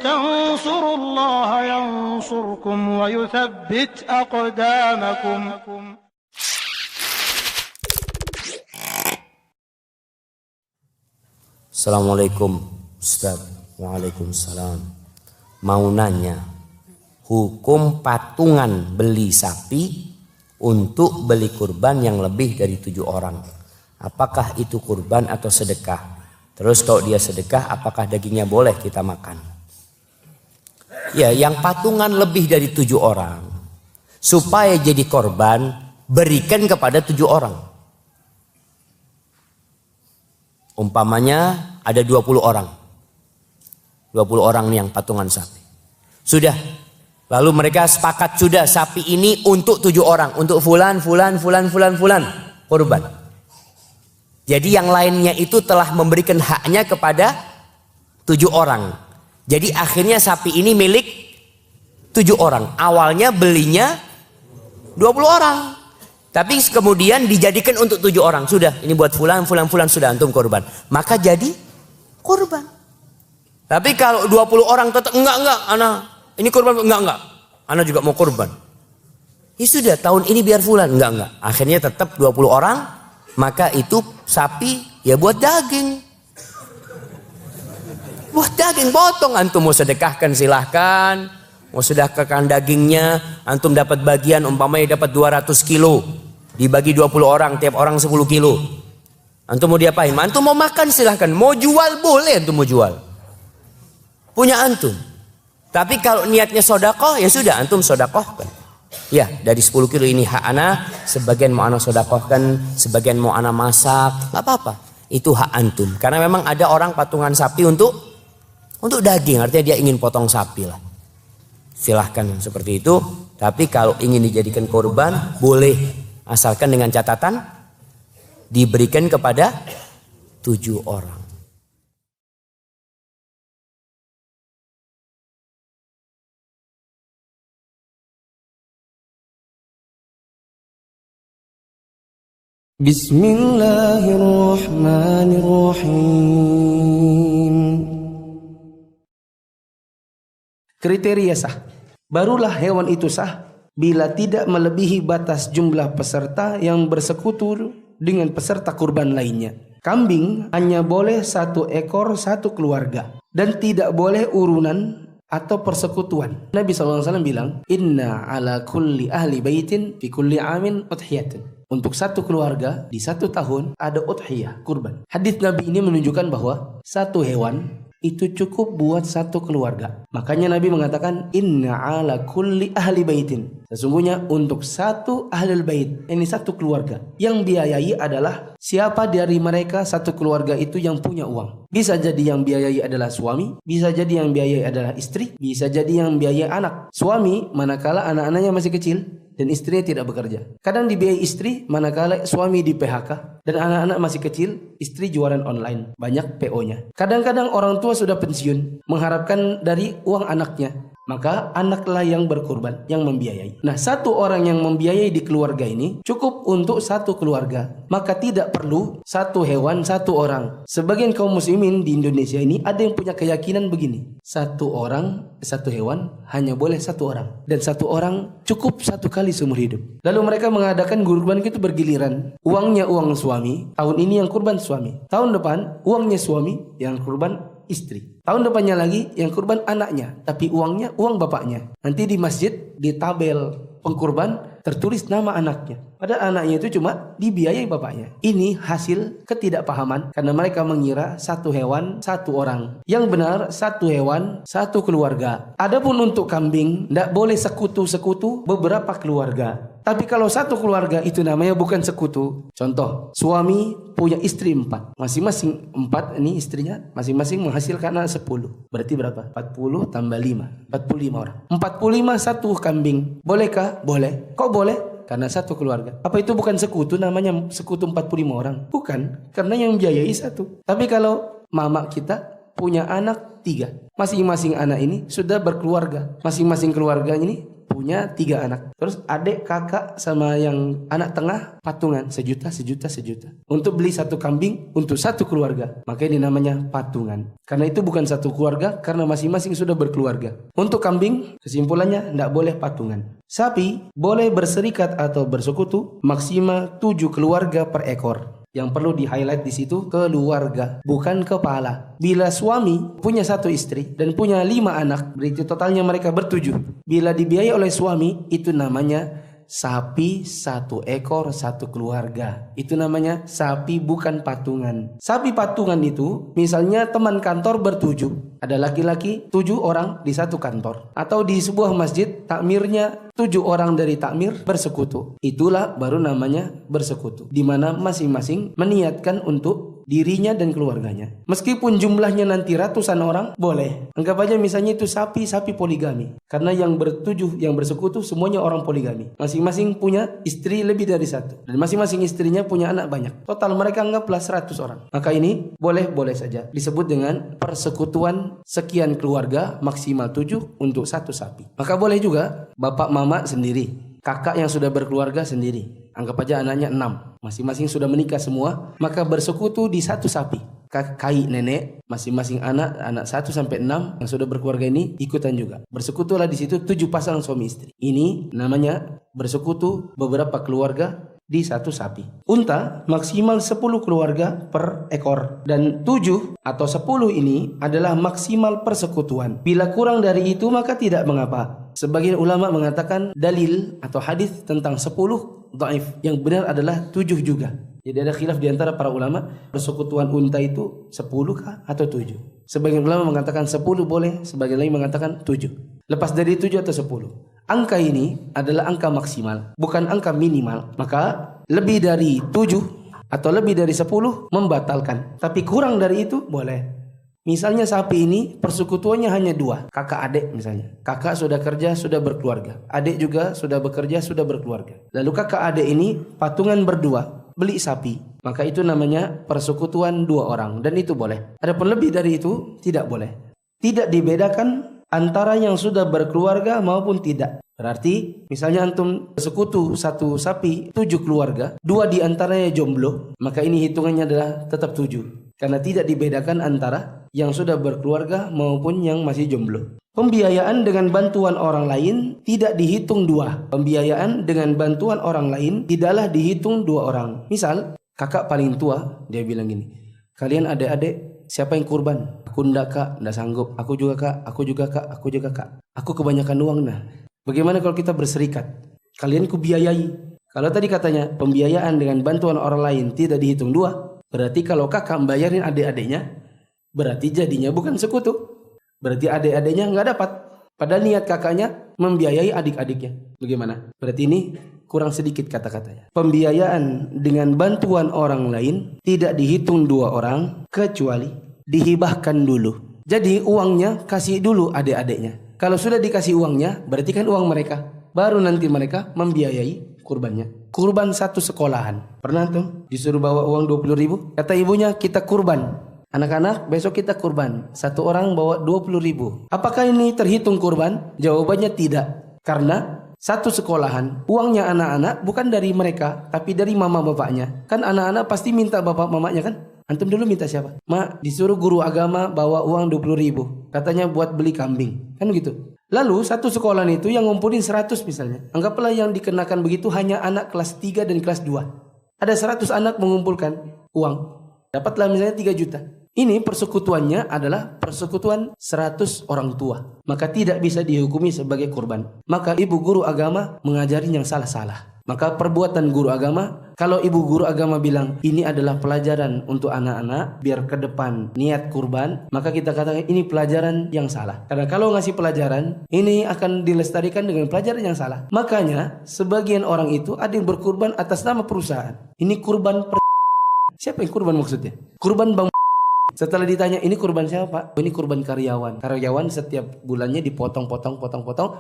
تنصروا الله ينصركم ويثبت أقدامكم. Assalamualaikum Ustaz. Waalaikumsalam. Mau nanya, hukum patungan beli sapi untuk beli kurban yang lebih dari 7 orang. Apakah itu kurban atau sedekah? Terus kalau dia sedekah, apakah dagingnya boleh kita makan? Ya, yang patungan lebih dari 7 orang, supaya jadi korban, berikan kepada 7 orang. Umpamanya ada 20 orang. 20 orang yang patungan sapi. Sudah. Lalu mereka sepakat sudah sapi ini untuk 7 orang. Untuk fulan kurban. Jadi yang lainnya itu telah memberikan haknya kepada 7 orang. Jadi akhirnya sapi ini milik 7 orang. Awalnya belinya 20 orang. Tapi kemudian dijadikan untuk 7 orang. Sudah, ini buat fulan sudah antum korban. Maka jadi korban. Tapi kalau 20 orang tetap enggak, ana ini korban enggak. Ana juga mau korban. Ya sudah, tahun ini biar fulan enggak. Akhirnya tetap 20 orang, maka itu sapi ya buat daging. Buat daging potong, antum mau sedekahkan silahkan. Mau sedekahkan dagingnya, antum dapat bagian umpamanya dapat 200 kilo. Dibagi 20 orang, tiap orang 10 kilo. Antum mau diapain? Antum mau makan silahkan. Mau jual boleh antum mau jual. Punya antum. Tapi kalau niatnya sodakoh, ya sudah antum sodakohkan. Ya, dari 10 kilo ini hak ana, sebagian mau ana sodakohkan, sebagian mau ana masak, gak apa-apa. Itu hak antum. Karena memang ada orang patungan sapi untuk daging, artinya dia ingin potong sapi lah. Silahkan seperti itu. Tapi kalau ingin dijadikan korban, boleh. Asalkan dengan catatan diberikan kepada 7 orang. Bismillahirrahmanirrahim. Kriteria sah. Barulah hewan itu sah bila tidak melebihi batas jumlah peserta yang bersekutu dengan peserta kurban lainnya. Kambing hanya boleh 1 ekor 1 keluarga dan tidak boleh urunan atau persekutuan. Nabi SAW bilang, Inna ala kulli ahli baitin fi kulli amin udhiyatun. Untuk 1 keluarga di 1 tahun ada udhiyah, kurban. Hadis Nabi ini menunjukkan bahwa 1 hewan itu cukup buat 1 keluarga. Makanya Nabi mengatakan inna ala kulli ahli baitin. Sesungguhnya untuk 1 ahlul bait, ini 1 keluarga. Yang biayai adalah siapa dari mereka 1 keluarga itu yang punya uang. Bisa jadi yang biayai adalah suami, bisa jadi yang biayai adalah istri, bisa jadi yang biayai anak. Suami manakala anak-anaknya masih kecil dan istrinya tidak bekerja. Kadang dibiayai istri manakala suami di PHK dan anak-anak masih kecil, istri jualan online, banyak PO-nya. Kadang-kadang orang tua sudah pensiun, mengharapkan dari uang anaknya, maka anaklah yang berkorban, yang membiayai. Nah, 1 orang yang membiayai di keluarga ini cukup untuk 1 keluarga. Maka tidak perlu 1 hewan 1 orang. Sebagian kaum muslimin di Indonesia ini ada yang punya keyakinan begini. 1 hewan hanya boleh 1 orang. Dan 1 orang cukup 1 kali seumur hidup. Lalu mereka mengadakan kurban itu bergiliran. Uangnya uang suami, tahun ini yang kurban suami. Tahun depan uangnya suami, yang kurban istri. Tahun depannya lagi yang kurban anaknya, tapi uangnya uang bapaknya. Nanti di masjid di tabel pengkurban tertulis nama anaknya. Padahal anaknya itu cuma dibiayai bapaknya. Ini hasil ketidakpahaman karena mereka mengira 1 hewan 1 orang. Yang benar 1 hewan 1 keluarga. Adapun untuk kambing tidak boleh sekutu-sekutu beberapa keluarga. Tapi kalau 1 keluarga itu namanya bukan sekutu. Contoh, suami punya istri 4. Masing-masing 4 ini istrinya masing-masing menghasilkan anak 10. Berarti berapa? 40 tambah 5. 45 orang. 45 1 kambing. Bolehkah? Boleh. Kok boleh? Karena 1 keluarga. Apa itu bukan sekutu? Namanya sekutu 45 orang? Bukan. Karena yang biayai 1. Tapi kalau mama kita punya anak 3. Masing-masing anak ini sudah berkeluarga. Masing-masing keluarga ini punya 3 anak. Terus adik, kakak sama yang anak tengah patungan sejuta. Untuk beli 1 kambing untuk 1 keluarga. Maka ini namanya patungan. Karena itu bukan 1 keluarga, karena masing-masing sudah berkeluarga. Untuk kambing kesimpulannya tidak boleh patungan. Sapi boleh berserikat atau bersekutu maksimal 7 keluarga per ekor. Yang perlu di highlight di situ keluarga, bukan kepala. Bila suami punya 1 istri dan punya 5 anak, berarti totalnya mereka ber-7. Bila dibiayai oleh suami, itu namanya sapi 1 ekor 1 keluarga. Itu namanya sapi, bukan patungan. Sapi patungan itu misalnya teman kantor ber-7. Ada laki-laki 7 orang di 1 kantor. Atau di sebuah masjid takmirnya 7 orang dari takmir bersekutu. Itulah baru namanya bersekutu. Di mana masing-masing meniatkan untuk dirinya dan keluarganya. Meskipun jumlahnya nanti ratusan orang, boleh. Anggap aja misalnya itu sapi poligami. Karena yang ber-7 yang bersekutu semuanya orang poligami. Masing-masing punya istri lebih dari 1. Dan masing-masing istrinya punya anak banyak. Total mereka anggaplah 100 orang. Maka ini boleh saja disebut dengan persekutuan sekian keluarga maksimal 7 untuk 1 sapi. Maka boleh juga bapak mama sendiri, kakak yang sudah berkeluarga sendiri. Anggap aja anaknya 6, masing-masing sudah menikah semua, maka bersekutu di 1 sapi. Kakak nenek, masing-masing anak 1 sampai 6 yang sudah berkeluarga ini ikutan juga. Bersekutulah di situ 7 pasang suami istri. Ini namanya bersekutu beberapa keluarga di 1 sapi. Unta maksimal 10 keluarga per ekor. Dan 7 atau 10 ini adalah maksimal persekutuan. Bila kurang dari itu maka tidak mengapa. Sebagian ulama mengatakan dalil atau hadis tentang 10 dhaif. Yang benar adalah 7 juga. Jadi ada khilaf di antara para ulama, persekutuan unta itu 10 kah atau 7. Sebagian ulama mengatakan 10 boleh, sebagian lain mengatakan 7. Lepas dari 7 atau 10. Angka ini adalah angka maksimal, bukan angka minimal. Maka lebih dari 7 atau lebih dari 10 membatalkan. Tapi kurang dari itu boleh. Misalnya sapi ini persekutuannya hanya 2, kakak adik misalnya. Kakak sudah kerja, sudah berkeluarga. Adik juga sudah bekerja, sudah berkeluarga. Lalu kakak adik ini patungan berdua beli sapi. Maka itu namanya persekutuan 2 orang dan itu boleh. Adapun lebih dari itu tidak boleh. Tidak dibedakan antara yang sudah berkeluarga maupun tidak. Berarti misalnya antum sekutu 1 sapi 7 keluarga, 2 diantaranya jomblo, maka ini hitungannya adalah tetap 7. Karena tidak dibedakan antara yang sudah berkeluarga maupun yang masih jomblo. Pembiayaan dengan bantuan orang lain tidak dihitung 2. Pembiayaan dengan bantuan orang lain tidaklah dihitung 2 orang. Misal kakak paling tua, dia bilang gini, kalian adik-adik siapa yang kurban? Aku ndak kak, ndak sanggup. Aku juga kak, aku juga kak, aku juga kak. Aku kebanyakan uang nah. Bagaimana kalau kita berserikat? Kalian kubiayai. Kalau tadi katanya pembiayaan dengan bantuan orang lain tidak dihitung 2. Berarti kalau kakak bayarin adik-adiknya, berarti jadinya bukan sekutu. Berarti adik-adiknya nggak dapat. Padahal niat kakaknya membiayai adik-adiknya. Bagaimana? Berarti ini kurang sedikit kata-katanya. Pembiayaan dengan bantuan orang lain tidak dihitung 2 orang kecuali dihibahkan dulu. Jadi uangnya kasih dulu adik-adiknya. Kalau sudah dikasih uangnya, berarti kan uang mereka. Baru nanti mereka membiayai kurbannya. Kurban 1 sekolahan. Pernah tuh disuruh bawa uang 20.000? Kata ibunya kita kurban. Anak-anak besok kita kurban. 1 orang bawa 20.000. Apakah ini terhitung kurban? Jawabannya tidak. Karena 1 sekolahan uangnya anak-anak bukan dari mereka, tapi dari mama bapaknya. Kan anak-anak pasti minta bapak mamanya kan? Antum dulu minta siapa? Mak, disuruh guru agama bawa uang 20.000. Katanya buat beli kambing. Kan gitu. Lalu 1 sekolahan itu yang ngumpulin 100 misalnya. Anggaplah yang dikenakan begitu hanya anak kelas 3 dan kelas 2. Ada 100 anak mengumpulkan uang. Dapatlah misalnya 3 juta. Ini persekutuannya adalah persekutuan 100 orang tua. Maka tidak bisa dihukumi sebagai kurban. Maka ibu guru agama mengajarin yang salah-salah. Maka perbuatan guru agama, kalau ibu guru agama bilang ini adalah pelajaran untuk anak-anak biar ke depan niat kurban, maka kita katakan ini pelajaran yang salah. Karena kalau ngasih pelajaran, ini akan dilestarikan dengan pelajaran yang salah. Makanya sebagian orang itu ada yang berkurban atas nama perusahaan. Ini kurban siapa yang kurban maksudnya? Kurban bang. Setelah ditanya ini kurban siapa? Ini kurban karyawan. Karyawan setiap bulannya dipotong-potong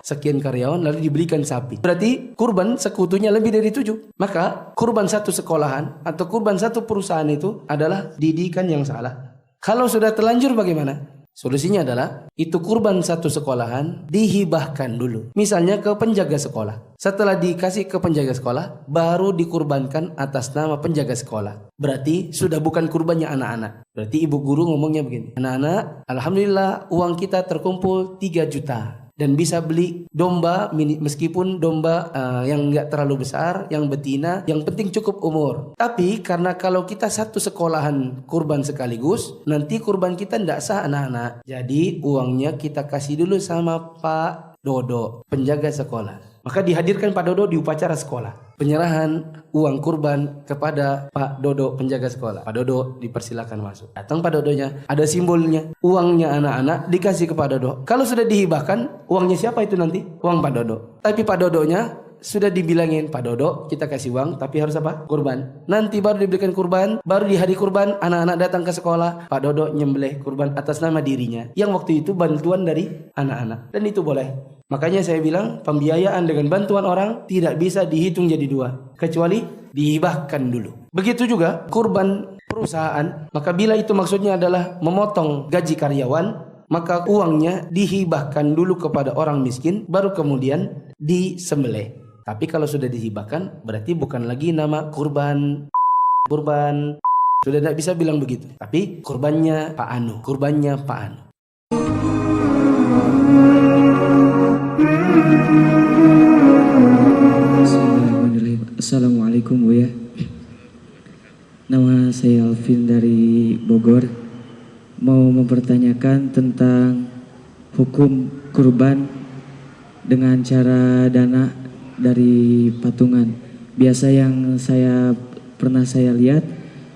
sekian karyawan lalu dibelikan sapi. Berarti kurban sekutunya lebih dari 7. Maka kurban 1 sekolahan atau kurban 1 perusahaan itu adalah didikan yang salah. Kalau sudah terlanjur bagaimana? Solusinya adalah itu kurban satu sekolahan dihibahkan dulu. Misalnya ke penjaga sekolah. Setelah dikasih ke penjaga sekolah, baru dikurbankan atas nama penjaga sekolah. Berarti sudah bukan kurbannya anak-anak. Berarti ibu guru ngomongnya begini. Anak-anak, alhamdulillah uang kita terkumpul 3 juta. Dan bisa beli domba, meskipun domba yang nggak terlalu besar, yang betina, yang penting cukup umur. Tapi karena kalau kita satu sekolahan kurban sekaligus, nanti kurban kita nggak sah anak-anak. Jadi uangnya kita kasih dulu sama Pak Dodo, penjaga sekolah. Maka dihadirkan Pak Dodo di upacara sekolah. Penyerahan uang kurban kepada Pak Dodo, penjaga sekolah. Pak Dodo dipersilakan masuk. Datang Pak Dodonya, ada simbolnya. Uangnya anak-anak dikasih ke Pak Dodo. Kalau sudah dihibahkan, uangnya siapa itu nanti? Uang Pak Dodo. Tapi Pak Dodonya sudah dibilangin, Pak Dodo kita kasih uang tapi harus apa? Kurban. Nanti baru diberikan kurban, baru di hari kurban anak-anak datang ke sekolah, Pak Dodo nyembelih kurban atas nama dirinya. Yang waktu itu bantuan dari anak-anak. Dan itu boleh. Makanya saya bilang pembiayaan dengan bantuan orang tidak bisa dihitung jadi 2, kecuali dihibahkan dulu. Begitu juga kurban perusahaan, maka bila itu maksudnya adalah memotong gaji karyawan, maka uangnya dihibahkan dulu kepada orang miskin, baru kemudian disembelih. Tapi kalau sudah dihibahkan, berarti bukan lagi nama kurban. Sudah tidak bisa bilang begitu. Tapi kurbannya Pak Anu, kurbannya Pak Anu. Assalamualaikum Bu ya. Nama saya Alvin dari Bogor. Mau mempertanyakan tentang hukum kurban dengan cara dana dari patungan. Biasa yang pernah saya lihat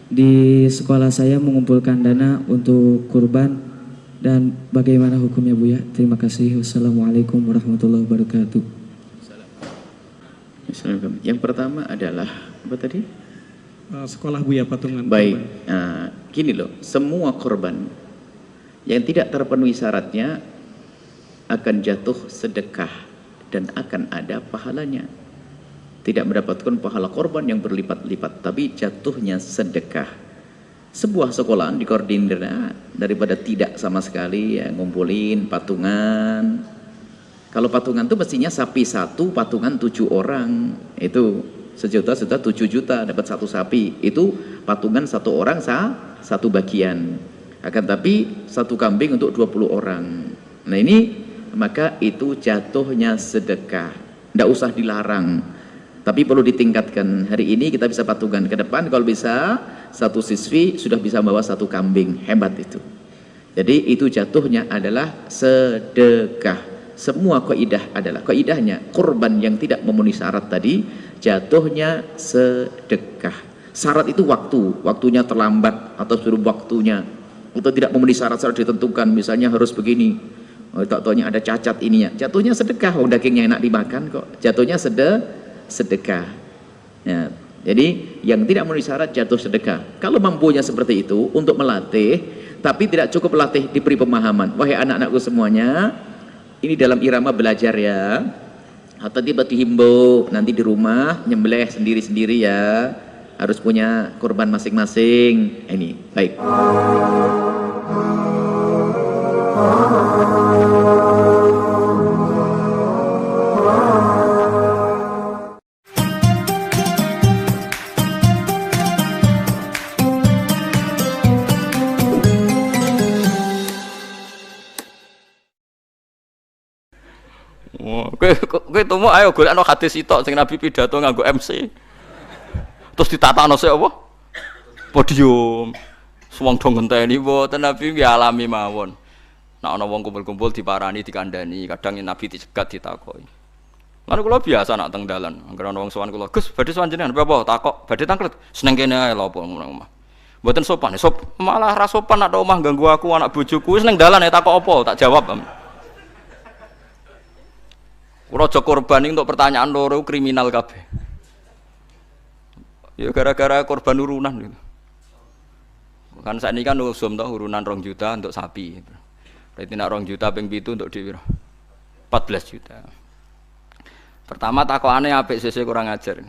di sekolah saya mengumpulkan dana untuk kurban, dan bagaimana hukumnya Bu ya? Terima kasih. Wassalamualaikum warahmatullahi wabarakatuh. Yang pertama adalah apa tadi? Sekolah Bu ya, patungan. Baik, gini loh, semua korban yang tidak terpenuhi syaratnya akan jatuh sedekah dan akan ada pahalanya. Tidak mendapatkan pahala korban yang berlipat-lipat, tapi jatuhnya sedekah. Sebuah sekolahan dikoordinir daripada tidak sama sekali ya, ngumpulin patungan. Kalau patungan itu mestinya sapi 1, patungan 7 orang. Itu sejuta 7 juta dapat 1 sapi. Itu patungan 1 orang 1 bagian. Akan tapi 1 kambing untuk 20 orang. Nah ini maka itu jatuhnya sedekah. Tidak usah dilarang. Tapi perlu ditingkatkan. Hari ini kita bisa patungan. Ke depan kalau bisa 1 siswi sudah bisa bawa 1 kambing. Hebat itu. Jadi itu jatuhnya adalah sedekah. Semua kaidahnya kurban yang tidak memenuhi syarat tadi jatuhnya sedekah. Syarat itu waktunya terlambat atau suruh waktunya atau tidak memenuhi syarat-syarat ditentukan, misalnya harus begini. Tak taunya ada cacat ininya, jatuhnya sedekah. Dagingnya enak dimakan kok, jatuhnya sedekah. Ya, jadi yang tidak memenuhi syarat jatuh sedekah. Kalau mampunya seperti itu untuk melatih, tapi tidak cukup melatih, diberi pemahaman. Wahai anak-anakku semuanya, ini dalam irama belajar ya, atau tiba dihimbau nanti di rumah nyembelih sendiri-sendiri ya, harus punya kurban masing-masing. Ini baik. Kowe tumu ayo golekno hadis sitok sing Nabi pidato nganggo MC. Terus ditatakno sik apa? Podium. Wong do ngenteni mboten Nabi nggih alami mawon. Nek ana wong kumpul-kumpul diparani dikandani, kadang Nabi dicegat ditakoki. Lan kula biasa nak teng dalan, anggere ana wong sowan kula, "Gus, badhe sowan jenengan apa takok? Badhe tangklet." Seneng kene ae lho apa omah. Mboten sopan, malah ra sopan nak omah ganggu aku anak bojoku wis ning dalan takok apa, tak jawab. Raja korban untuk pertanyaan loro kriminal kabeh. Ya gara-gara korban urunan gitu. Kan saat ini kan usum toh urunan 2 juta untuk sapi. Berarti nak 2 juta ping 7 untuk di 14 juta. Pertama takokane apik sese kurang ajar.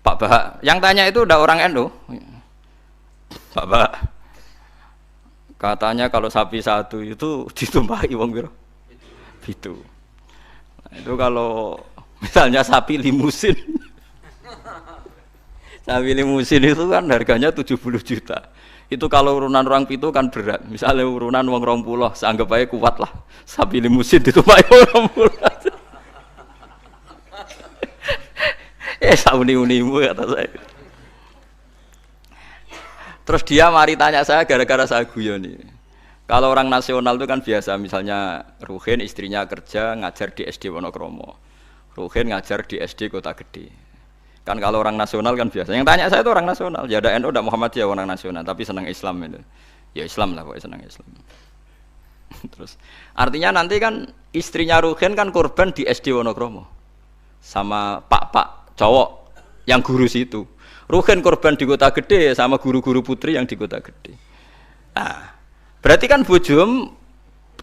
Pak Bahak, yang tanya itu udah orang NU. Pak Bahak. Katanya kalau sapi satu itu ditumpahi wong piro? Pitu. Nah, itu kalau misalnya sapi limusin. Sapi limusin itu kan harganya 70 juta. Itu kalau urunan orang pitu kan berat. Misalnya urunan wong 20, seanggap aja kuat lah. Sapi limusin ditumpahi wong 20. Sauni-unimu kata saya. Terus dia mari tanya saya gara-gara saya guyon nih. Kalau orang nasional itu kan biasa, misalnya Ruhin istrinya kerja ngajar di SD Wonokromo, Ruhin ngajar di SD Kota Gede. Kan kalau orang nasional kan biasa. Yang tanya saya itu orang nasional. Ya ada NU, ada Muhammadiyah orang nasional, tapi senang Islam itu. Ya Islam lah, pokoknya senang Islam. Terus artinya nanti kan istrinya Ruhin kan korban di SD Wonokromo sama pak cowok yang guru situ. Ruhin korban di Kota Gede sama guru-guru putri yang di Kota Gede. Nah, berarti kan bojom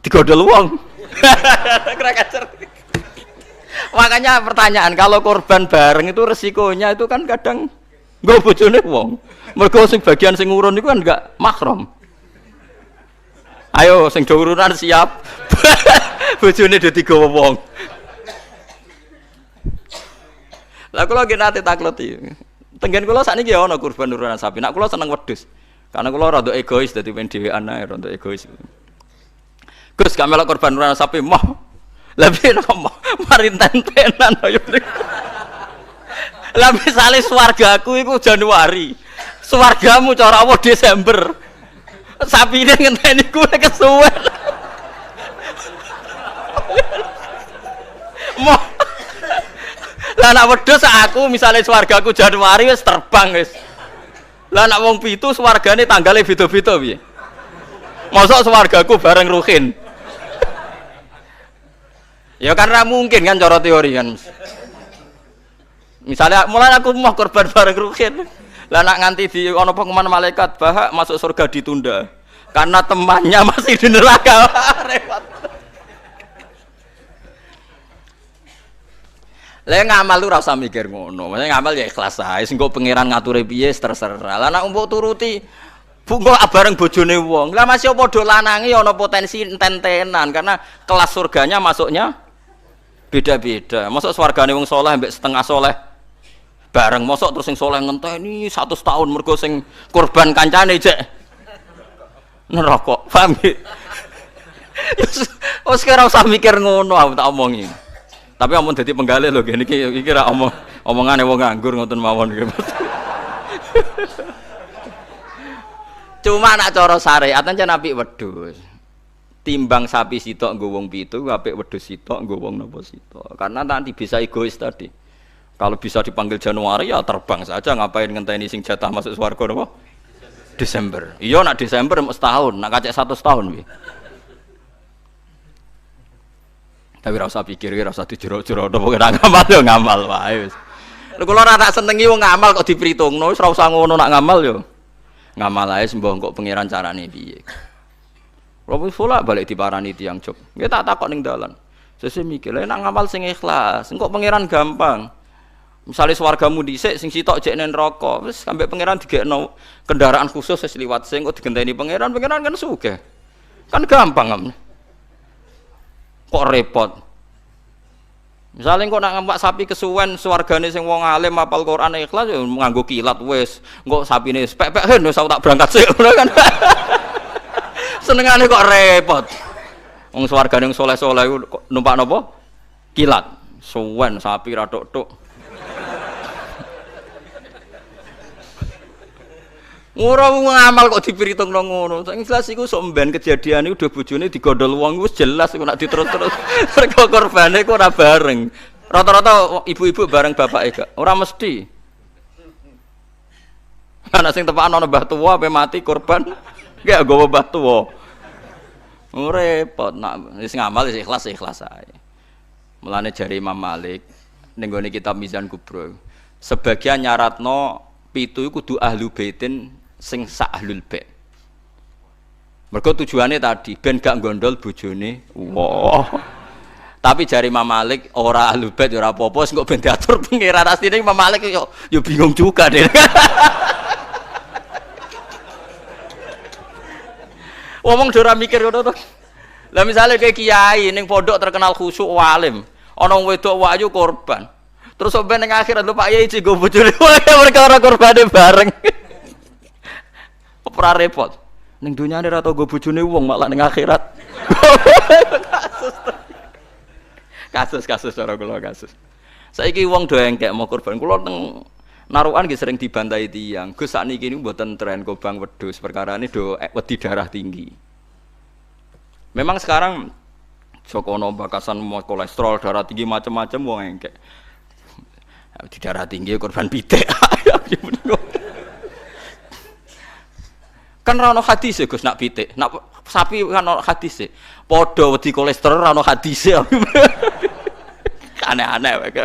digodol wong. Makanya pertanyaan, kalau korban bareng itu resikonya itu kan kadang nggo bojone wong. Mergo sing bagian sing ngurun itu kan enggak mahram. Ayo sing do urunan siap. Bojone do digawa wong. Lah kula ge nate takleti. Tenggen kula sakniki ya ana kurban urunan sapi. Nek kula seneng wedhus. Karena kula rada egois dadi pen dhewean ae rada egois. Gus gak melok korban urunan sapi mah. Lah piye kok mari tentenan ayo niku. Lah misale swargaku iku Januari. Swargamu cara apa Desember. Sapine ngenteni ku nek kesuwen. Mo lah nak wedhus aku misalnya swargaku Januari wis terbang wis. Lah nak wong pitu swargane tanggale beda-beda piye? Mosok swargaku bareng Ruhin. Ya karena mungkin kan cara teori kan. Misalnya mulai aku mau korban bareng Ruhin. Lah nak nganti di ana pengumuman malaikat bahak masuk surga ditunda. Karena temannya masih di neraka. Repot. Lah ngamal lu ora usah mikir ngono. Maksudnya ngamal ya ikhlas ae. Sing kok pangeran ngature piye terserah. Lah nek umpuk turuti bungo bareng bojone wong. Lah masih padha lanange ana potensi enten-entenan karena kelas surganya masuknya beda-beda. Mosok swargane wong saleh mbek setengah saleh bareng. Mosok terus sing saleh ngenteni 100 tahun mergo sing kurban kancane jek neraka. Paham iki? Wes ora usah mikir ngono aku tak omongi. Tapi amun dadi penggalih lho ngene iki ra omongane wong nganggur ngoten mawon iki. Cuma nak cara syariat ancen apik wedhus. Timbang sapi sitok nggo wong pitu, apik wedhus sitok nggo wong napa sitok. Karena nanti bisa egois tadi. Kalau bisa dipanggil Januari ya terbang saja, ngapain ngenteni sing jatah masuk swarga napa? Desember. Iya nak Desember mesti setahun, nak kacek 100 tahun piye. Tapi ora usah pikir, ora usah dijero-jero pokoke nak ngamal yo ngamal wae wis. Lha kula ora tak senengi wong ngamal kok diperhitungno, wis ora usah ngono nak ngamal yo. Ngamal ae sembah kok pangeran carane piye. Kula wis balik diparani tiyang Jog. Nggih tak takok ning dalan. Sesuk mikir, lha nak ngamal sing ikhlas, engko pangeran gampang. Misale swargamu dhisik sing sitok jek ning neraka, wis sampe pangeran digekno kendaraan khusus wis liwat sing kok digenteni pangeran kan sugih. Kan gampang. Kok repot. Misalnya kok nak ngampak sapi kesuwen swargane sing wong alim hafal Quran ikhlas ya nganggo kilat wis. Engko sapine pek-pek hen wis tak berangkat sik ngono kan. Senengane kok repot. Wong swargane saleh-saleh kok numpak napa? Kilat. Suwen sapi ra tok-tok. Ora ngamal kok dipiritungno ngono. Sing jelas iku sok mben kejadian iku udah bojone digondol wong wis jelas iku nek diterus-terus. Mergo korbane kok ora bareng. Rata-rata ibu-ibu bareng bapake gak. Ora mesti. Ana sing tepakan ana mbah tuwa ape mati korban gak nggawa mbah tuwa. Repot nak wis ngamal wis ikhlas ae. Mulane jare Imam Malik ning gone kitab Mizan Kubra. Sebagian nyaratno pitu iku kudu ahlu baitin sing sak ahlul bait. Mergo tujuane tadi ben gak gondol bojone. Wah. Tapi jari Imam Malik ora ahlul bait ora apa-apa sing kok ben diatur pangeran asline Imam Malik yo bingung juga deh. Ngomong ora mikir ngono to. Lah misale kayak kiai ning pondok terkenal khusyuk walim, ana wong wedok wayu korban. Terus sampe ning akhirat lho Pak Yai cigo bojone perkara korbane bareng. Ora repot. Ning dunyane ora tau go bojone wong malah ning akhirat. Kasus cara kula kasus. Saiki wong do engkek mau korban. Kula teng narukan nggih sering dibantai tiyang. Gus sakniki niku mboten tren kobang wedhus, perkarane do wedi darah tinggi. Memang sekarang Jokono bakasan mau kolesterol, darah tinggi macam-macam wong engkek. Di darah tinggi korban pitik. Kan ra ono hadis Gus nak pitik, nak sapi kan ono hadis. Padha wedi kolesterol ra ono hadis. Aneh-aneh wae.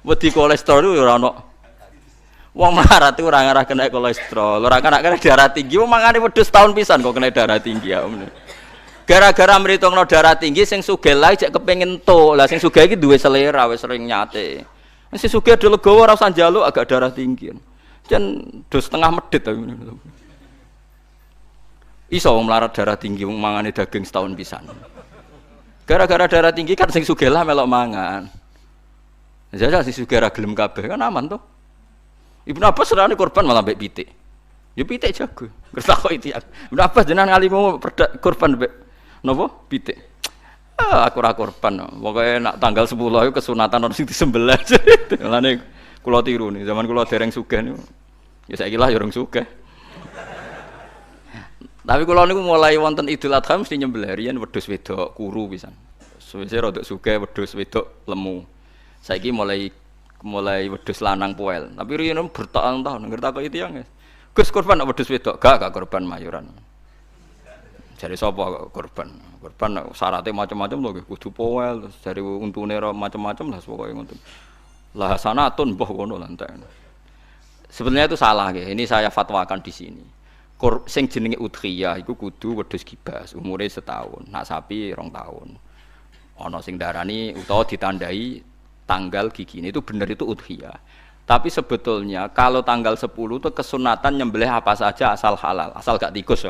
Wedi kolesterol ora ono. Wong melarat itu ora ngarah kena kolesterol, ora kena darah tinggi, wong mangane wedhus tahun pisan kok kena darah tinggi ya. Gara-gara mritungno darah tinggi sing sugih lae cek kepengin entuk. Lah sing sugih iki duwe selera wis sering nyate. Sing sugih do legowo ora usah njaluk agak darah tinggi. Jan do setengah medhit. Iso wong melarat darah tinggi wong mangane daging setahun pisan. Gara-gara darah tinggi kan sing sugih lah melok mangan. Jajal sing sugih ra gelem kabeh kan aman to. Ibnu Abbas serane korban malah mbek pitik. Ya pitik jago. Ngertakok itu ya. Ibnu Abbas jenengan ngalimu korban mbek napa? Pitik. Aku ora korban. Pokoke nak tanggal 10 iku kesunatan ono sing disembelih. Lane kula tiru nih, zaman kula dereng sugih niku. Ya saiki lah ya urung sugih. Tapi kula niku mulai wonten Idul Adha mesti nyembelih riyen wedhus wedok kuru pisan. Suwe-suwe rodok sugih wedhus wedok lemu. Saiki mulai wedhus lanang poel. Tapi riyen bertahun-tahun ngertakok itu yang Gus korban wedhus wedok gak korban mayuran. Jare sapa korban? Korban syaratnya macam-macam lho kudu poel, terus jare untune macam-macam lah pokoke ngoten. Lah sanatun mbah ngono lah entek. Sebenarnya itu salah nggih. Ini saya fatwakan di sini. Sing jenenge udhiyah iku kudu wedhus gibas, umure setahun. Nak sapi 2 tahun. Ana sing darani utawa ditandai tanggal gigine itu benar itu udhiyah. Tapi sebetulnya kalau tanggal 10 itu kesunatan nyembelih apa saja asal halal, asal gak tikus.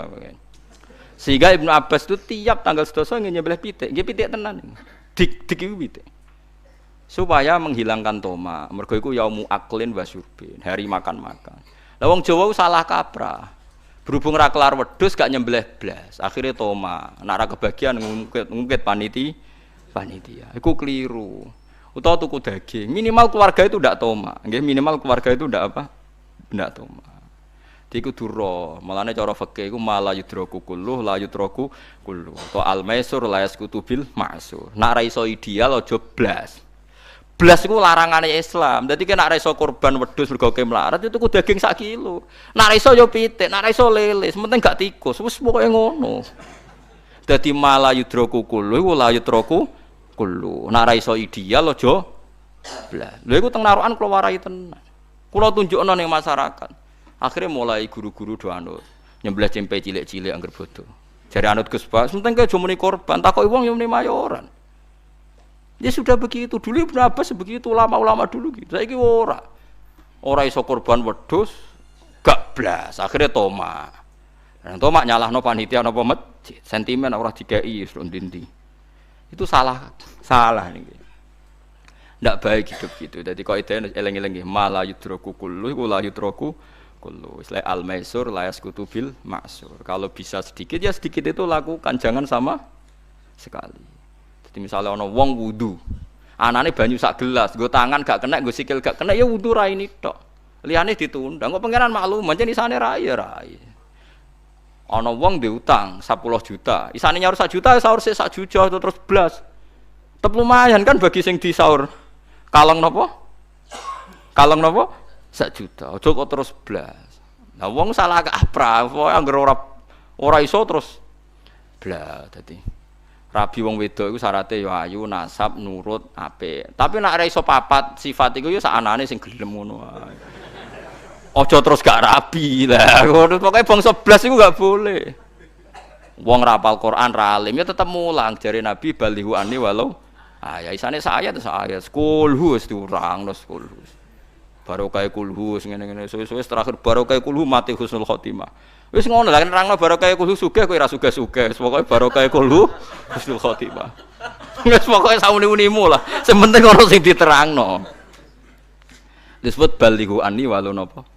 Sehingga Ibnu Abbas itu tiap tanggal 11 nyembelih pitik, nggih pitik tenan. Dik iku pitik. Supaya menghilangkan toma. Mergo iku yaumu aklin wa syurbin, hari makan-makan. Lah wong Jawa salah kaprah. Berhubung ra kelar wedhus gak nyembelih blas, akhirnya toma. Nek ra kebagian ngungkit panitia. Iku keliru. Utawa tuku daging, minimal keluarga itu ndak toma. Nggih, minimal keluarga itu ndak apa? Ndak toma. Iku duro, malane cara fikih iku mala yudraku kulluh la yudraku kulluh. To al-maisur la yasqutu bil ma'sur. Nek ra iso ideal aja blas. Blas iku larangane Islam. Dadi nek ra iso korban wedhus mergo melarat itu tuku daging 1 kilo. Nek ra iso ya pitik, nek ra iso lele, penting gak tikus. Wis pokoke ngono. Dadi mala yudraku kulluh iku la yudraku kullu. Nek ra iso ideal aja blas. Lha iku teng narukan kula warai tenan. Kula tunjukno ning masyarakat. Akhirnya mulai guru-guru do anut nyembelih cempe cilik-cilik angger bodo. Jare anut Gus Bas, penting ke aja muni korban, takoki wong yo muni mayoran. Ya sudah begitu. Dulu Ibnu Abbas begitu, ulama-ulama dulu gitu. Saiki ora. Ora iso korban wedhus gak blas. Akhirnya toma. Dan toma nyalahno panitia napa masjid. Sentimen ora dikeki wis ndi. Itu salah niki. Ndak baik hidup gitu. Dadi kaidah eleng-eleng nggih, mala yudraku kullu iku la yudraku kullu. Isla al-maisur la yasqutu bil ma'sur. Kalau bisa sedikit ya sedikit itu lakukan, jangan sama sekali. Jadi misalnya ana wong wudu, anane banyu sak gelas, nggo tangan gak kena, nggo sikil gak kena ya wudu ra ini tok. Liyane ditunda. Kok pangeran maklum, pancen isane ra ya ra. Ana wong diutang 10 juta, isane nyaur 1 juta sahur sik 1 juta terus blas. Tetep lumayan kan bagi sing disaur. Kalong napa? 1 juta. Aja kok terus blas. Nah wong salah kaprah, anggere ora iso terus blas dadi. Rabi wong wedok iku syaraté ya ayu, nasab, nurut, apik. Tapi nek ora iso papat sifat iku ya sakanane sing gelem ngono wae. Aja terus gak rabi lah. Pokoke bangsa blas iku gak boleh. Wong ra hafal Quran, ra alim ya tetep mulang jare Nabi balihu ani walau ya isane sayat kulhu wis diurang terus kulhu. Barokah kulhu ngene-ngene suwe-suwe terakhir barokah kulhu mati husnul khotimah. Wis ngono lah nerangno barokah kulo sugih kowe ora sugih-sugih. Pokoke barokah kulo husnul khotimah. Wis pokoke sauni-unimu lah. Sing penting ono sing diterangno. Disebut balighu anni walau napa.